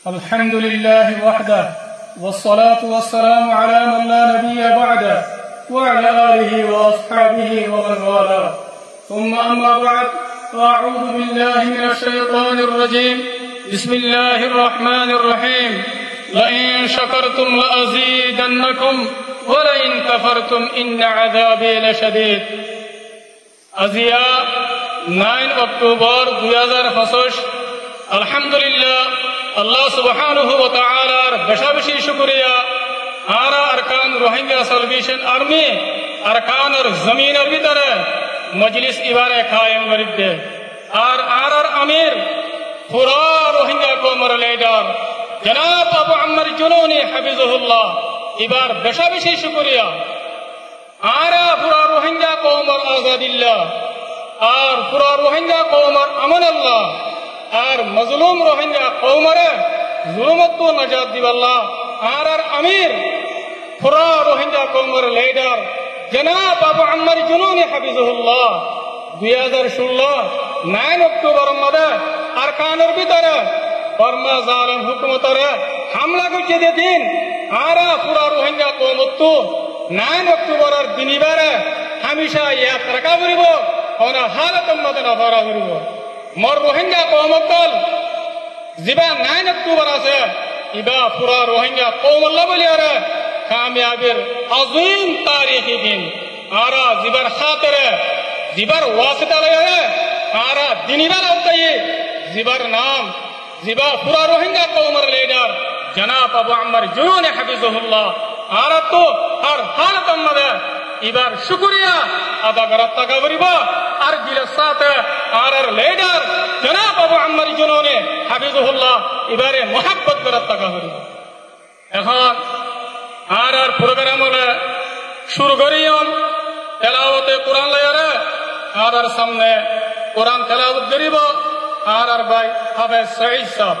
الحمد لله وحده والصلاة والسلام على من لا نبي بعده وعلى آله وأصحابه ومن والاه ثم أما بعد فأعوذ بالله من الشيطان الرجيم بسم الله الرحمن الرحيم لئن شكرتم لأزيدنكم ولئن كفرتم إن عذابي لشديد আজিয়া 9 October 2025 আলহামদুলিল্লাহ আল্লাহ সুবহানাহু ওয়া তাআলার বেশি শুকরিয়া আর আরকান রোহিঙ্গা সালভেশন আর্মি আরকানের জমিনের ভিতরে মজলিস ইবারে কায়েম করিতে আর আমির পুরা রোহিঙ্গা কওমের লিডার জনাব আবু আম্মার জুনুনি হাফিজাহুল্লাহ এবার বেশি শুকরিয়া আর পুরা রোহিঙ্গা কওমের আজাদিল্লাহ আর পুরা রোহিঙ্গা কওমের আমান আল্লাহ আর মজলুম রোহিঙ্গা কওমের জুলুমত নাজাত দিবাল্লাহ আর আমির পুরা রোহিঙ্গা কওমের লিডার জনাব আবু আম্মার জুনুনি হাফিজাহুল্লাহ 2016 9 অক্টোবর মধ্যে আরকানের ভিতরে বর্মা জালিম হুকুমতের হামলা করছে দিন আর পুরা রোহিঙ্গা কওমত 9 অক্টোবরের দিনিবারে হামেশা ইয়াদ রাখা করিব ওনা হালাতের মধ্যে নফরা করিব মোর রোহিঙ্গা কওমকল জিবা 9 অক্টোবর আছে ইবা পুরা রোহিঙ্গা কওমল্লা বলিয়ারে কামিয়াবির আযীম তারিখি দিন আর জিবার খাতিরে জিবার ওয়াসিতা লয়ারে আর দিনিবার আওতায়ে জিবার নাম জিবা পুরা রোহিঙ্গা কওমের লিডার জনাব আবু আম্মার জুনুনি হাফিজাহুল্লাহ আর তো আর হালাতের মধ্যে এবার শুকরিয়া আদা করার টাকা করিব আর দিলের সাথে আর লিডার জনাব আবু আম্মার জুনুনি হাফিজাহুল্লাহ এবারে মোহাব্বত করার টাকা করিব এখন আর প্রোগ্রাম হলে শুরু করিয়ন তেলাওয়াতে কোরআন লয়ারে আর সামনে কোরআন তেলাওয়াত করিব আর ভাই হাফেজ সঈদ সাহেব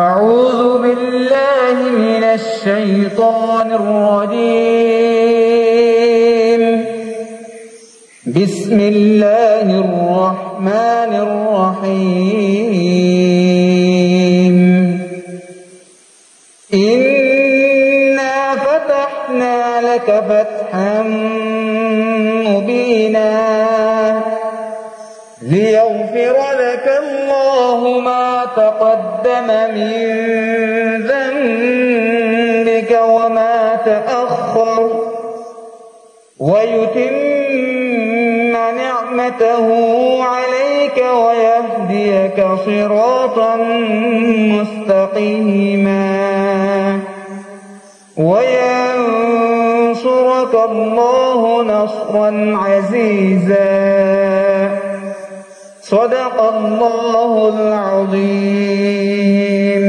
أعوذ بالله من الشيطان الرجيم بسم الله الرحمن الرحيم إنا فتحنا لك فتحا مبينا ليغفر لك الله ما تقدم من ذنبك وما تأخر ويتم نعمته عليك ويهديك صراطا مستقيما وينصرك الله نصرا عزيزا صدق الله العظيم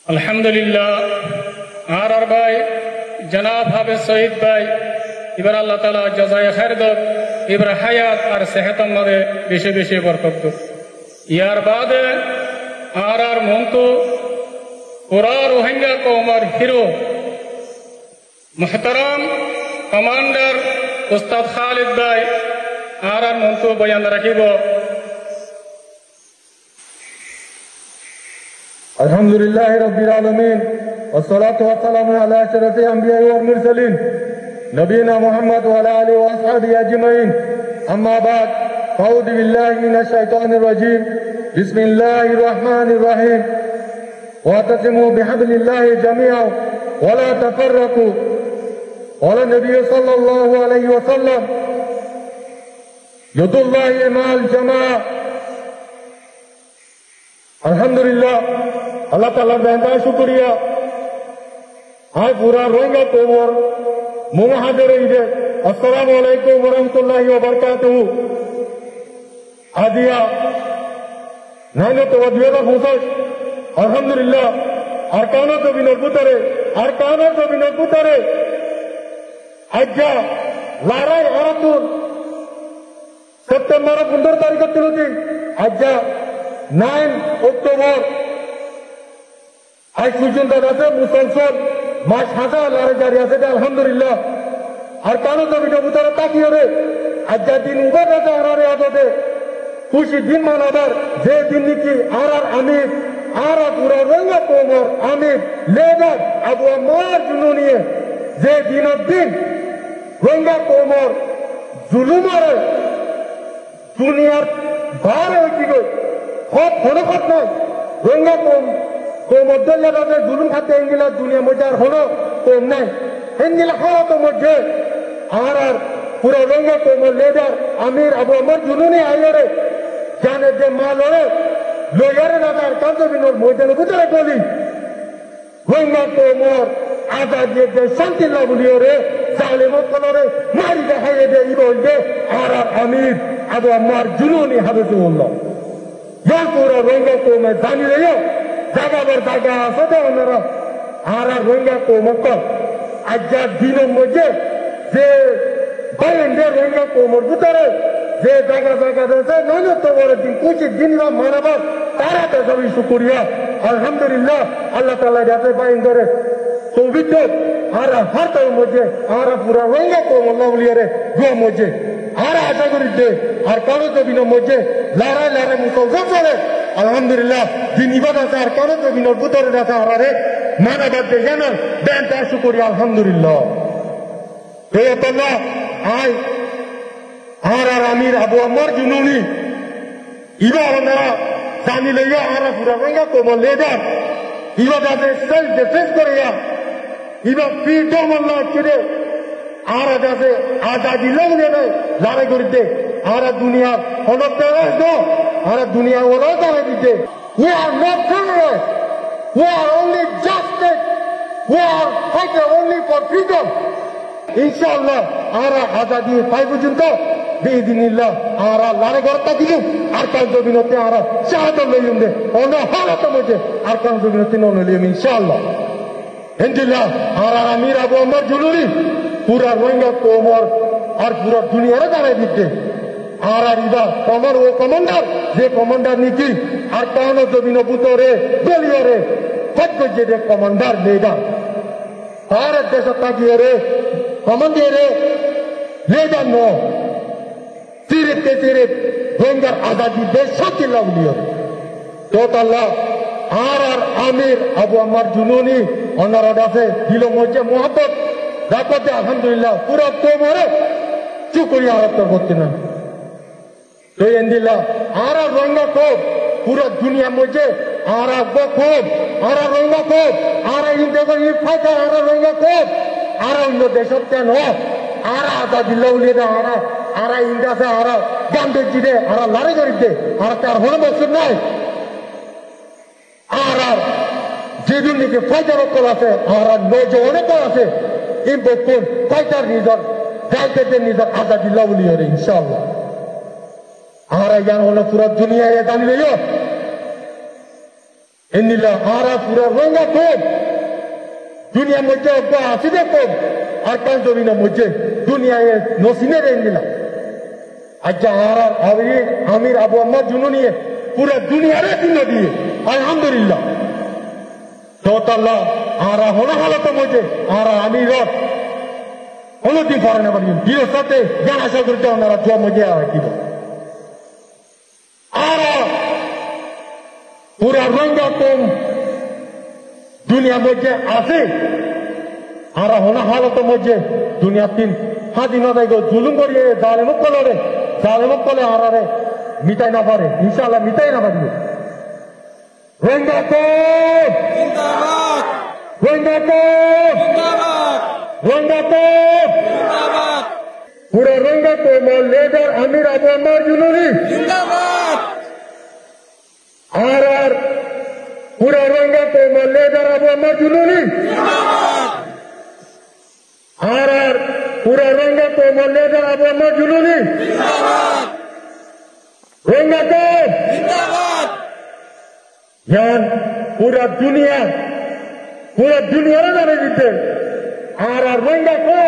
আলহামদুলিল্লাহ আর ভাই জনাব হাফেজ শহীদ ভাই এবার আল্লাহ তাআলা জাযায়ে খায়ের দাও এবার হায়াত আর সেহতের মধ্যে বেশি বরকত দাও ইয়ার বাদে আর মন্তু পুরা রোহিঙ্গা কওমের হিরো মুহতারাম কমান্ডার উস্তাদ খালিদ ভাই আর মন্তু বয়ান রাখিব আলহামদুলিল্লাহ রাব্বিল আলামিন والصلاه والسلام على اشرف الانبياء والمرسلين نبينا محمد وعلى اله واصحابه اجمعين اما بعد فاعوذ بالله من الشيطان الرجيم بسم الله الرحمن الرحيم واعتصموا بحبل الله جميعا ولا تفرقوا قال النبي صلى الله عليه وسلم يد الله مع الجماعه আলহামদুলিল্লাহ আল্লাহ তাআলার বেহেশত শুকরিয়া আজ পুরা রোহিঙ্গা কওমের মুহাজির ঈদে আসসালামু আলাইকুম ওয়া রাহমাতুল্লাহি ওয়া বারাকাতুহু আজিয়া 9 অক্টোবর 2025 আলহামদুলিল্লাহ আরকানের জমিনের ভিতরে আজ্জা লড়াই হরতুন সেপ্টেম্বর 15 তারিখ চলছে আজ্জা 9 অক্টোবর আজ পর্যন্ত আছে মুসলসল মাস হাজার লড়াই জারি আছে আলহামদুলিল্লাহ আর কারো জমিটা ভিতরে তাকিয়ে রে আজ যা দিন উবার আছে আর আদতে খুশি দিন মানাবার যে দিন নাকি আর আমির আর পুরা রঙ্গা কোমর আমির লেদার আবু আমার জন্য নিয়ে যে দিনের দিন রঙ্গা কোমর জুলুমারে দুনিয়ার ভার হয়েছি গো হক হলো হক নয় রঙ্গা কোমর দলিয়া জুলুম খাতে এঙ্গিলা দুনিয়া মধ্যে আর হলো কম নাই এঙ্গিলা হতো মধ্যে আর পুরা রঙ্গা কোমর লেদার আমির আবু আমার জুলুনি আইরে জানে যে মা লড়ে লয়ারে দাদার কান্তবিনোর ময়দানে ভিতরে গলি রঙ্গা কোমর আজাদ যে শান্তি লাগুলিও রে জালেমত কলরে মারি দেখাইয়ে দে ইবল দে আর আমির আবু আমার জুলুনি হাবিবুল্লাহ ইয়ার পুরা রঙ্গা কোমে জানি রে জাগাবার জায়গা আছে দে ওনারা আর রঙ্গা কোমক আজ দিনের মধ্যে যে বাইরে রঙ্গা কোমর ভিতরে যে জায়গা জায়গা রয়েছে নয় তো বড় দিন কুচির দিন মানাবার তারা তো সবই শুকুরিয়া আলহামদুলিল্লাহ আল্লাহ তাআলা যাতে বাইন ধরে তৌফিক দেন আর হাতের মধ্যে আর পুরা রঙ্গা কোমর লাউলিয়ারে গো মধ্যে আর আশা করি দে আর কারো জমিনের মধ্যে লড়াই লড়াই মুসলমান করে আলহামদুলিল্লাহ দিন ইবাদত আর কারো জমিনের ভিতরে রাখা হারে মানাবার যে জানান দেন তার শুকুরিয়া আলহামদুলিল্লাহ এই আল্লাহ আয় আর আমির আবু আমার জুনুনি ইবা ওনারা জানি লইয়া আর পুরা রঙ্গা কোমর লেদার ইবা যাতে সেলফ ডিফেন্স করিয়া ইবা ফ্রিডম আল্লাহ ছেড়ে আর যাতে আজাদি লগ্নে নেই লড়াই করিতে আর দুনিয়ার অনর্থ আর দুনিয়া ওরা জানে দিতে we are not criminals we are only justice we are fighting only for freedom ইনশাআল্লাহ আর আজাদি পাই পর্যন্ত বেদিনিল্লাহ আর লড়াই করতে দিলু আর কাল জমিনতে আর শাহাদত লইম দে অন্য হালত মধ্যে আর কাল জমিনতে নন লইম ইনশাআল্লাহ ইনশাআল্লাহ আর আমির আবু আমার জুলুরি পুরা রঙ্গা কোমর আর পুরা দুনিয়ারে জানাই দিতে আর ইবা কমর ও কমান্ডার যে কমান্ডার নিকি আর কানো জমিন বুতরে দলিয়রে কত যে কমান্ডার লেডার আর দেশ তাকিয়ে রে কমান্ডারে লেডার নো সিরিতে সিরিত রঙ্গার আজাদি দেশ শান্তি লাগুলিও তো আল্লাহ আর আমির আবু আমার জুনুনি ওনারা আছে দিল মধ্যে মোহাম্মত রাতে আলহামদুলিল্লাহ পুরো কোমরে চুকুরি আরত করতে না তো এন্দিল্লাহ আর রঙ্গা কোপ পুরো দুনিয়া মধ্যে আর কোপ আর রঙ্গা কোপ আর ইন্ডিয়া ই ফাইটা আর রঙ্গা কোপ আর অন্য দেশত কেন আর আজাদি লাউলিয়ে আর ইন্ডিয়াতে আর গান্ধীজি দে আর লড়াই করিতে আর তার হলো বছর নাই আর যেদিন নাকি ফাইটার অকল আছে আর নজওয়ান অকল আছে এই বকুন ফাইটার নিজর যাইতে নিজর আজাদি লাউলিয়ে রে ইনশাআল্লাহ আর ইয়ান হলো পুরো দুনিয়া এ জানি লইও এন্দিলা আর পুরো রঙ্গা কোপ দুনিয়া মধ্যে আছে দে কোপ আর কাল জমিনের মধ্যে দুনিয়া এ নসিনে রে এন্দিলা আচ্ছা আর আমির আবু আমার জুনুনি পুরো দুনিয়ারে দিন দিয়ে আলহামদুলিল্লাহ তো আল্লাহ আর হলো হালত মধ্যে আর আমির অনুদিন পরে না পারি বিরোধ সাথে জ্ঞান আশা করতে ওনারা দোয়া মধ্যে দিব আর পুরা রঙ্গা কম দুনিয়া মধ্যে আছে আর হলো হালত মধ্যে দুনিয়া তিন স্বাধীনতায় জুলুম করিয়ে জালেমক কলে আরে মিটাই না পারে ইনশাআল্লাহ মিটাই না পারবে রঙ্গা কোপ জিন্দাবাদ রঙ্গা কোপ জিন্দাবাদ রঙ্গা কোপ জিন্দাবাদ পুরো রঙ্গা কোপ লেডার আমির আবু আমার জুলুনি জিন্দাবাদ আর পুরো রঙ্গা কোপ লেডার আবু আমার জুলুনি জিন্দাবাদ আর পুরো রঙ্গা কোপ লেডার আবু আমার জুলুনি জিন্দাবাদ রঙ্গা কোপ জিন্দাবাদ यान पूरा दुनिया जाने दिते और रंगा को